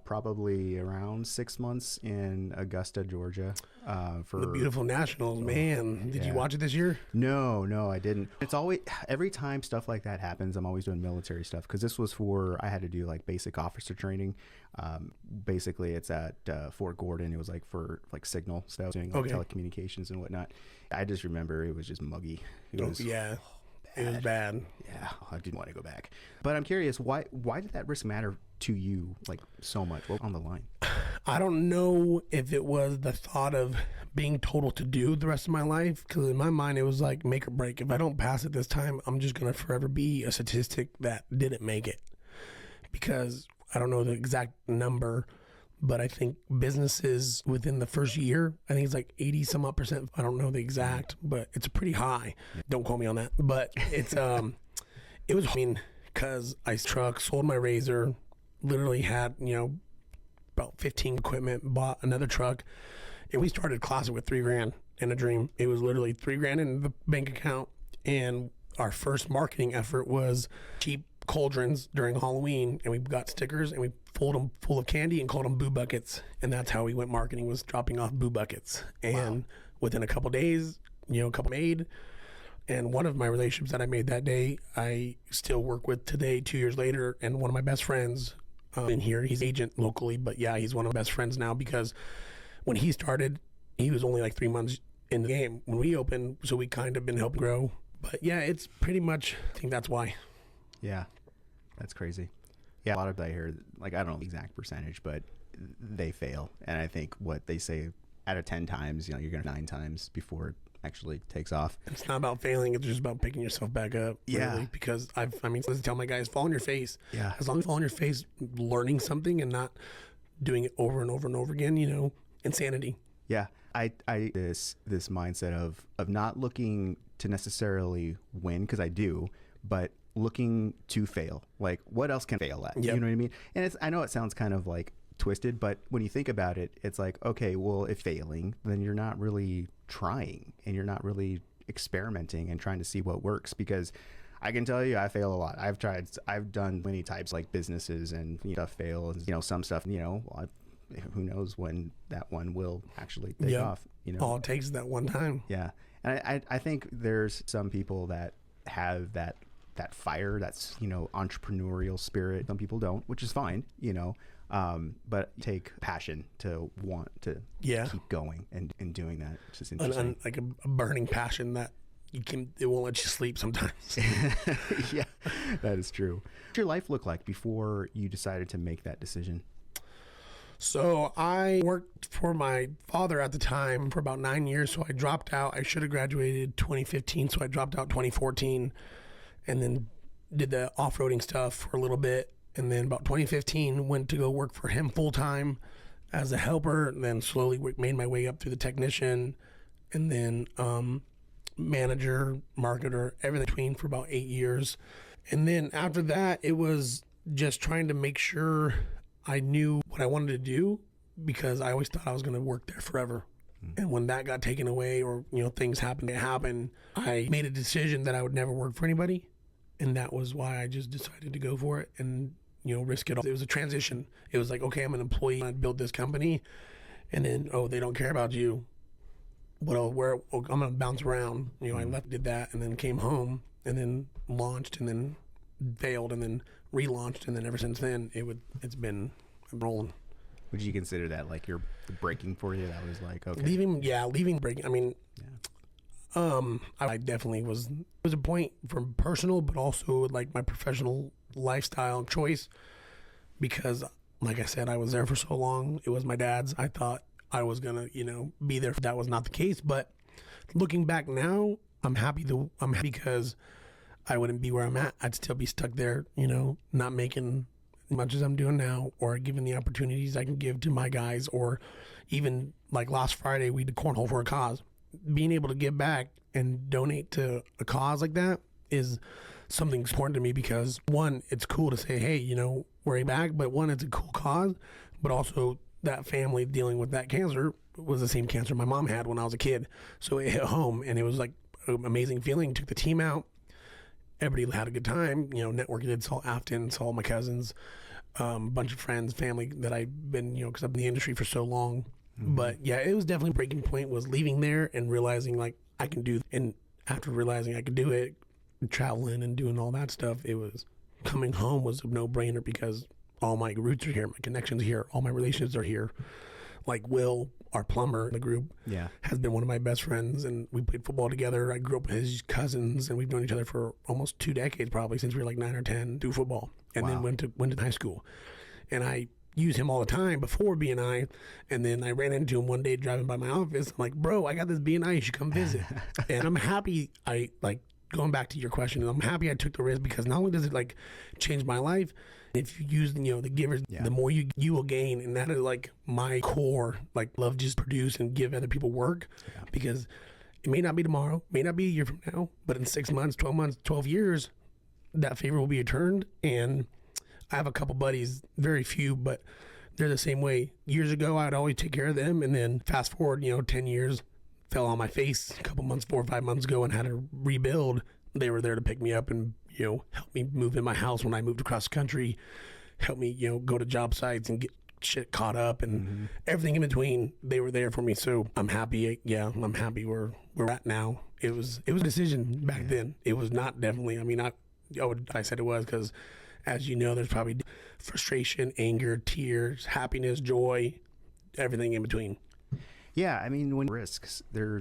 probably around 6 months in Augusta, Georgia. For the beautiful Nationals, man. Did you watch it this year? No, I didn't. It's always, every time stuff like that happens, I'm always doing military stuff, because this was I had to do like basic officer training. Basically, it's at Fort Gordon. It was like for like signal stuff, doing like telecommunications and whatnot. I just remember it was just muggy. It was bad. It was bad. Yeah, I didn't want to go back. But I'm curious, why did that risk matter to you like so much? What was on the line? I don't know if it was the thought of being total to do the rest of my life, because in my mind it was like make or break. If I don't pass it this time, I'm just going to forever be a statistic that didn't make it. Because I don't know the exact number, but I think businesses within the first year, I think it's like 80 some odd percent. I don't know the exact, but it's pretty high. Don't quote me on that. But it's it was, I mean, because I sold my razor, literally had, about 15 equipment, bought another truck, and we started Classic with $3,000 and a dream. It was literally $3,000 in the bank account, and our first marketing effort was cheap cauldrons during Halloween, and we got stickers and we filled them full of candy and called them boo buckets, and that's how we went marketing, was dropping off boo buckets. And within a couple days, a couple made. And one of my relationships that I made that day, I still work with today, 2 years later, and one of my best friends in here, he's agent locally, but yeah, he's one of my best friends now, because when he started, he was only like 3 months in the game when we opened, so we kind of been helping grow. But yeah, it's pretty much, I think that's why. Yeah, that's crazy. Yeah, a lot of I hear, like, I don't know the exact percentage, but they fail. And I think what they say, out of 10 times, you're going to 9 times before it actually takes off. It's not about failing, it's just about picking yourself back up. Yeah. Really, because I tell my guys, fall on your face. Yeah. As long as you fall on your face, learning something and not doing it over and over and over again, insanity. Yeah. I this mindset of not looking to necessarily win, because I do, but looking to fail. Like, what else can fail at? Yep. You know what I mean? And I know it sounds kind of like twisted, but when you think about it, it's like, okay, well, if failing, then you're not really trying, and you're not really experimenting and trying to see what works. Because I can tell you, I fail a lot. I've done many types, like businesses, and stuff fail, and some stuff, who knows when that one will actually take off. All it takes is that one time. Yeah. And I think there's some people that have that fire, that's entrepreneurial spirit. Some people don't, which is fine, but take passion to want to keep going and doing that. It's just interesting. Like a burning passion that it won't let you sleep sometimes. Yeah, that is true. What did your life look like before you decided to make that decision? So I worked for my father at the time for about 9 years. So I dropped out. I should have graduated 2015. So I dropped out 2014, and then did the off-roading stuff for a little bit. And then about 2015, went to go work for him full-time as a helper, and then slowly made my way up through the technician, and then manager, marketer, everything between for about 8 years. And then after that, it was just trying to make sure I knew what I wanted to do, because I always thought I was going to work there forever. And when that got taken away, or things happened, I made a decision that I would never work for anybody, and that was why I just decided to go for it and risk it all. It was a transition. It was like, okay, I'm an employee, I built this company, and then they don't care about you. I'm gonna bounce around. I did that, and then came home, and then launched, and then failed, and then relaunched, and then ever since then it's been rolling. Would you consider that like your breaking for you? That was like, okay, leaving breaking. I mean, I definitely was. It was a point for personal, but also like my professional lifestyle choice, because, like I said, I was there for so long. It was my dad's. I thought I was gonna, be there. That was not the case. But looking back now, I'm happy because I wouldn't be where I'm at. I'd still be stuck there, not making as much as I'm doing now, or given the opportunities I can give to my guys, or even like last Friday, we did cornhole for a cause. Being able to give back and donate to a cause like that is something important to me, because one, it's cool to say, hey, we're back, but one, it's a cool cause, but also that family dealing with that cancer was the same cancer my mom had when I was a kid. So it hit home, and it was like an amazing feeling. Took the team out. Everybody had a good time, networking, saw Afton, saw my cousins, bunch of friends, family that I've been, because I've been in the industry for so long. But yeah, it was definitely a breaking point was leaving there and realizing like I can do, and after realizing I could do it, traveling and doing all that stuff, it was coming home was a no-brainer because all my roots are here, my connections are here, all my relationships are here. Like Will, our plumber in the group, has been one of my best friends, and we played football together. I grew up with his cousins, and we've known each other for almost 2 decades, probably since we were like 9 or 10, do football, and then went to high school. And I use him all the time before BNI, and then I ran into him one day driving by my office. I'm like, bro, I got this BNI, you should come visit. And I'm happy going back to your question, I'm happy I took the risk because not only does it like change my life, if you use the givers, the more you will gain, and that is like my core, like love just produce and give other people work, because it may not be tomorrow, may not be a year from now, but in 6 months, 12 years, that favor will be returned. And I have a couple buddies, very few, but they're the same way. Years ago, I'd always take care of them, and then fast forward, 10 years, fell on my face a couple months, 4 or 5 months ago, and had to rebuild. They were there to pick me up and help me move in my house when I moved across the country, help me go to job sites and get shit caught up, and everything in between. They were there for me, so I'm happy. I'm happy where we're at now. It was a decision back then. It was not definitely. I mean, I said it was because, as you know, there's probably frustration, anger, tears, happiness, joy, everything in between. Yeah, I mean, when risks, there's